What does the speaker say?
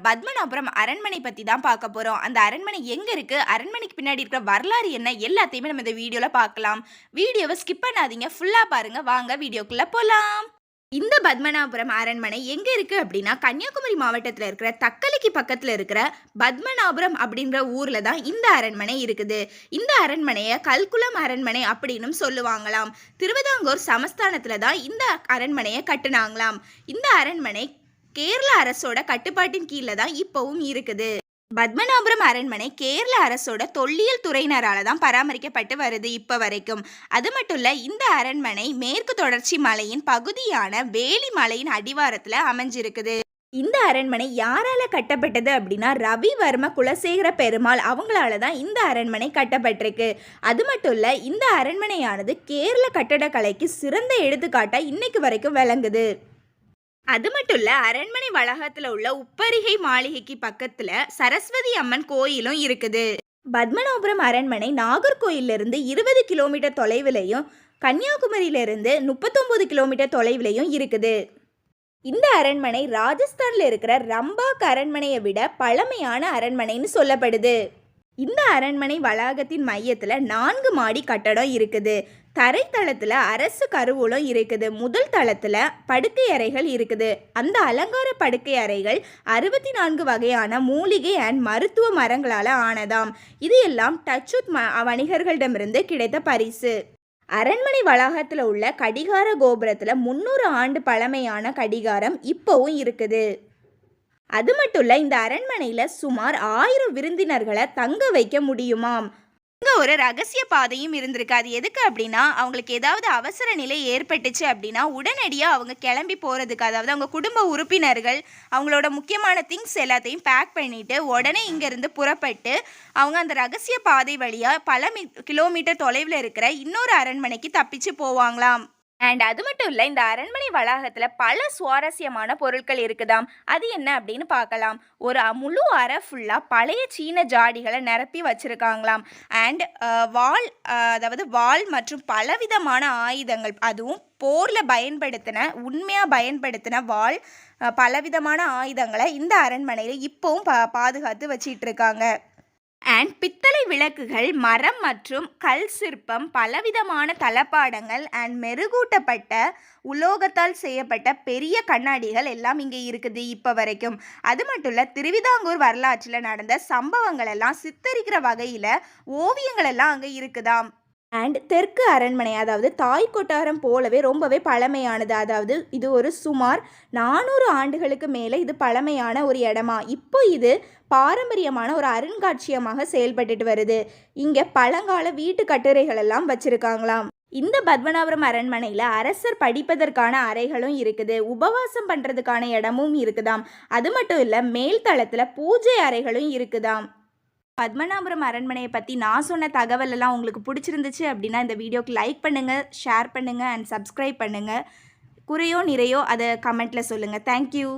பத்மநாபபுரம் அரண்மனை பத்தி தான் பார்க்க போறோம். அந்த அரண்மனை எங்க இருக்கு? அரண்மனைக்கு பின்னாடி இருக்கிற வரலாறு என்ன? எல்லாத்தையுமே நம்ம இந்த வீடியோல பார்க்கலாம். வீடியோவை ஸ்கிப் பண்ணாதீங்க. ஃபுல்லா பாருங்க. வாங்க வீடியோக்குள்ள போலாம். இந்த பத்மநாபபுரம் அரண்மனை எங்க இருக்கு அப்படின்னா, கன்னியாகுமரி மாவட்டத்தில் இருக்கிற தக்கலைக்கு பக்கத்துல இருக்கிற பத்மநாபபுரம் அப்படின்ற ஊர்ல தான் இந்த அரண்மனை இருக்குது. இந்த அரண்மனையை கல்குளம் அரண்மனை அப்படின்னு சொல்லுவாங்களாம். திருவிதாங்கூர் சமஸ்தானத்துல தான் இந்த அரண்மனையை கட்டுனாங்களாம். இந்த அரண்மனை கேரள அரசோட கட்டுப்பாட்டின் கீழே தான் இப்பவும் இருக்குது. பத்மநாபபுரம் அரண்மனை கேரள அரசோட தொல்லியல் துறையினரால தான் பராமரிக்கப்பட்டு வருது இப்ப வரைக்கும். அது மட்டும் இல்ல, இந்த அரண்மனை மேற்கு தொடர்ச்சி மலையின் பகுதியான வேலி மலையின் அடிவாரத்துல அமைஞ்சிருக்குது. இந்த அரண்மனை யாரால கட்டப்பட்டது அப்படின்னா, ரவிவர்ம குலசேகர பெருமாள் அவங்களால தான் இந்த அரண்மனை கட்டப்பட்டிருக்கு. அது மட்டும் இல்ல, இந்த அரண்மனையானது கேரள கட்டடக்கலைக்கு சிறந்த எடுத்துக்காட்டா இன்னைக்கு வரைக்கும் விளங்குது. அது மட்டும் இல்ல, அரண்மனை வளாகத்துல உள்ள உப்பரிகை மாளிகைக்கு பக்கத்துல சரஸ்வதி அம்மன் கோயிலும் இருக்குது. பத்மநாபபுரம் அரண்மனை நாகர்கோயிலிருந்து 20 கிலோமீட்டர் தொலைவிலையும் கன்னியாகுமரியிலிருந்து 39 கிலோமீட்டர் தொலைவிலையும் இருக்குது. இந்த அரண்மனை ராஜஸ்தான்ல இருக்கிற ரம்பாக் அரண்மனையை விட பழமையான அரண்மனைன்னு சொல்லப்படுது. இந்த அரண்மனை வளாகத்தின் மையத்துல 4 மாடி கட்டடம் இருக்குது. தரைத்தளத்துல அரசு கருவூலம் இருக்குது. முதல் தளத்துல படுக்கை அறைகள் இருக்குது. அந்த அலங்கார படுக்கை அறைகள் 64 வகையான மூலிகை அண்ட் மருத்துவ மரங்களால ஆனதாம். இது எல்லாம் டச்சுத் வணிகர்களிடமிருந்து கிடைத்த பரிசு. அரண்மனை வளாகத்துல உள்ள கடிகார கோபுரத்துல 300 ஆண்டு பழமையான கடிகாரம் இப்பவும் இருக்குது. அது மட்டும் இல்ல, இந்த அரண்மனையில சுமார் 1000 விருந்தினர்களை தங்க வைக்க முடியுமாம். இங்க ஒரு ரகசிய பாதையும் இருந்திருக்கு. அது எதுக்கு அப்படின்னா, அவங்களுக்கு ஏதாவது அவசர நிலை ஏற்பட்டுச்சு அப்படின்னா உடனடியாக அவங்க கிளம்பி போகிறதுக்கு, அதாவது அவங்க குடும்ப உறுப்பினர்கள் அவங்களோட முக்கியமான திங்ஸ் எல்லாத்தையும் பேக் பண்ணிட்டு உடனே இங்கேருந்து புறப்பட்டு அவங்க அந்த ரகசிய பாதை வழியாக பல கிலோமீட்டர் தொலைவில் இருக்கிற இன்னொரு அரண்மனைக்கு தப்பிச்சு போவாங்களாம். அண்ட் அது மட்டும் இல்லை, இந்த அரண்மனை வளாகத்தில் பல சுவாரஸ்யமான பொருட்கள் இருக்குதாம். அது என்ன அப்படின்னு பார்க்கலாம். ஒரு முழு அறை ஃபுல்லாக பழைய சீன ஜாடிகளை நிரப்பி வச்சுருக்காங்களாம். அண்ட் அதாவது வாள் மற்றும் பலவிதமான ஆயுதங்கள், அதுவும் போரில் உண்மையாக பயன்படுத்தின வாள், பலவிதமான ஆயுதங்களை இந்த அரண்மனையில் இப்போவும் பாதுகாத்து வச்சிட்டு இருக்காங்க. அண்ட் பித்தளை விளக்குகள், மரம் மற்றும் கல் சிற்பம், பலவிதமான தளபாடங்கள் அண்ட் மெருகூட்டப்பட்ட உலோகத்தால் செய்யப்பட்ட பெரிய கண்ணாடிகள் எல்லாம் இங்கே இருக்குது இப்போ வரைக்கும். அது மட்டும் இல்லை, திருவிதாங்கூர் வரலாற்றில் நடந்த சம்பவங்கள் எல்லாம் சித்தரிக்கிற வகையில் ஓவியங்கள் எல்லாம் அங்கே இருக்குதாம். அண்ட் தெற்கு அரண்மனை, அதாவது தாய் கொட்டாரம் போலவே ரொம்பவே பழமையானது. அதாவது இது ஒரு சுமார் 400 ஆண்டுகளுக்கு மேலே இது பழமையான ஒரு இடமா. இப்போ இது பாரம்பரியமான ஒரு அருங்காட்சியகமாக செயல்பட்டுட்டு வருது. இங்கே பழங்கால வீட்டு கட்டுரைகள் எல்லாம் வச்சிருக்காங்களாம். இந்த பத்மநாபபுரம் அரண்மனையில் அரசர் படிப்பதற்கான அறைகளும் இருக்குது. உபவாசம் பண்ணுறதுக்கான இடமும் இருக்குதாம். அது மட்டும் இல்லை, மேல் தளத்தில் பூஜை அறைகளும் இருக்குதாம். பத்மநாபபுரம் அரண்மனையை பற்றி நான் சொன்ன தகவல் எல்லாம் உங்களுக்கு பிடிச்சிருந்துச்சு அப்படின்னா இந்த வீடியோக்கு லைக் பண்ணுங்கள், ஷேர் பண்ணுங்கள் அண்ட் சப்ஸ்கிரைப் பண்ணுங்கள். குறையோ நிறையோ அதை கமெண்ட்டில் சொல்லுங்கள். தேங்க்யூ.